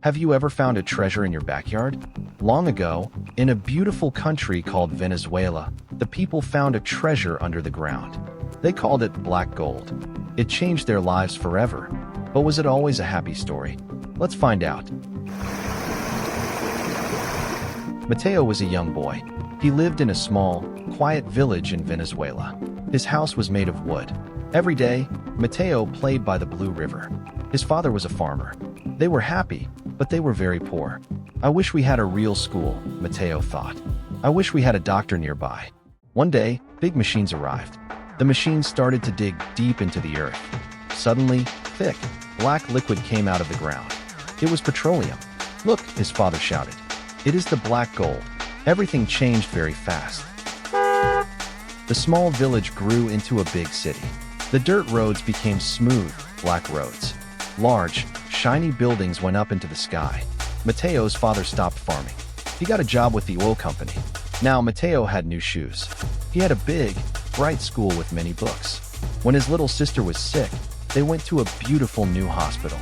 Have you ever found a treasure in your backyard? Long ago, in a beautiful country called Venezuela, the people found a treasure under the ground. They called it black gold. It changed their lives forever. But was it always a happy story? Let's find out. Mateo was a young boy. He lived in a small, quiet village in Venezuela. His house was made of wood. Every day, Mateo played by the Blue River. His father was a farmer. They were happy, but they were very poor. I wish we had a real school, Mateo thought. I wish we had a doctor nearby. One day, big machines arrived. The machines started to dig deep into the earth. Suddenly, thick, black liquid came out of the ground. It was petroleum. Look, his father shouted. It is the black gold. Everything changed very fast. The small village grew into a big city. The dirt roads became smooth, black roads. Large, shiny buildings went up into the sky. Mateo's father stopped farming. He got a job with the oil company. Now Mateo had new shoes. He had a big, bright school with many books. When his little sister was sick, they went to a beautiful new hospital.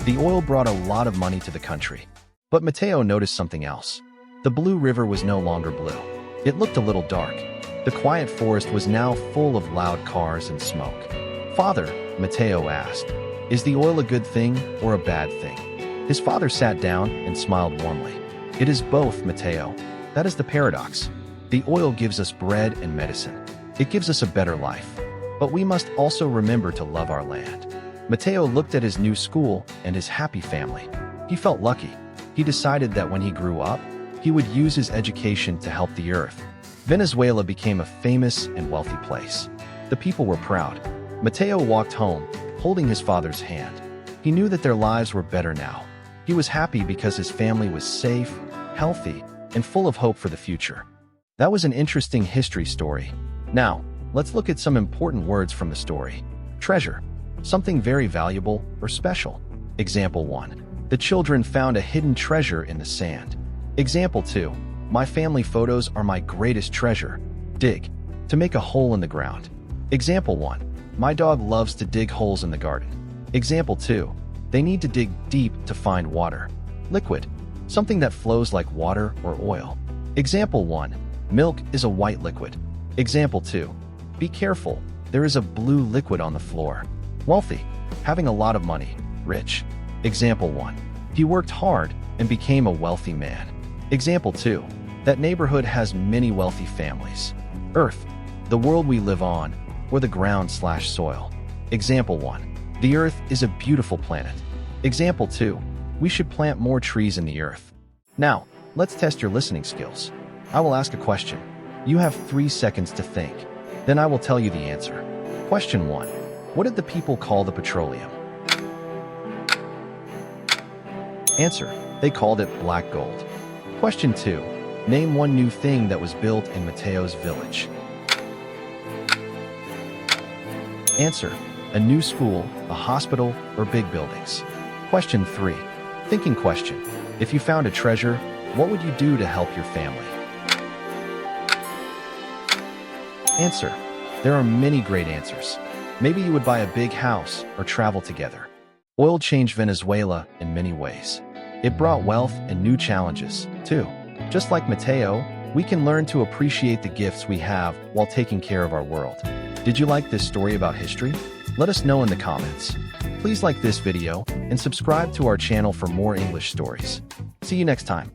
The oil brought a lot of money to the country. But Mateo noticed something else. The Blue River was no longer blue. It looked a little dark. The quiet forest was now full of loud cars and smoke. "Father," Mateo asked, "is the oil a good thing or a bad thing?" His father sat down and smiled warmly. "It is both, Mateo. That is the paradox. The oil gives us bread and medicine. It gives us a better life. But we must also remember to love our land." Mateo looked at his new school and his happy family. He felt lucky. He decided that when he grew up, he would use his education to help the earth. Venezuela became a famous and wealthy place. The people were proud. Mateo walked home, holding his father's hand. He knew that their lives were better now. He was happy because his family was safe, healthy, and full of hope for the future. That was an interesting history story. Now, let's look at some important words from the story. Treasure, something very valuable or special. Example 1. The children found a hidden treasure in the sand. Example 2. My family photos are my greatest treasure. Dig, to make a hole in the ground. Example 1. My dog loves to dig holes in the garden. Example 2. They need to dig deep to find water. Liquid, something that flows like water or oil. Example 1. Milk is a white liquid. Example 2. Be careful, there is a blue liquid on the floor. Wealthy, having a lot of money. Rich. Example 1. He worked hard and became a wealthy man. Example 2. That neighborhood has many wealthy families. Earth, the world we live on, or the ground/soil. Example 1. The earth is a beautiful planet. Example 2. We should plant more trees in the earth. Now, let's test your listening skills. I will ask a question. You have 3 seconds to think. Then I will tell you the answer. Question 1. What did the people call the petroleum? Answer. They called it black gold. Question 2. Name one new thing that was built in Mateo's village. Answer. A new school, a hospital, or big buildings. Question 3. Thinking question. If you found a treasure, what would you do to help your family? Answer. There are many great answers. Maybe you would buy a big house or travel together. Oil changed Venezuela in many ways. It brought wealth and new challenges, too. Just like Mateo, we can learn to appreciate the gifts we have while taking care of our world. Did you like this story about history? Let us know in the comments. Please like this video and subscribe to our channel for more English stories. See you next time.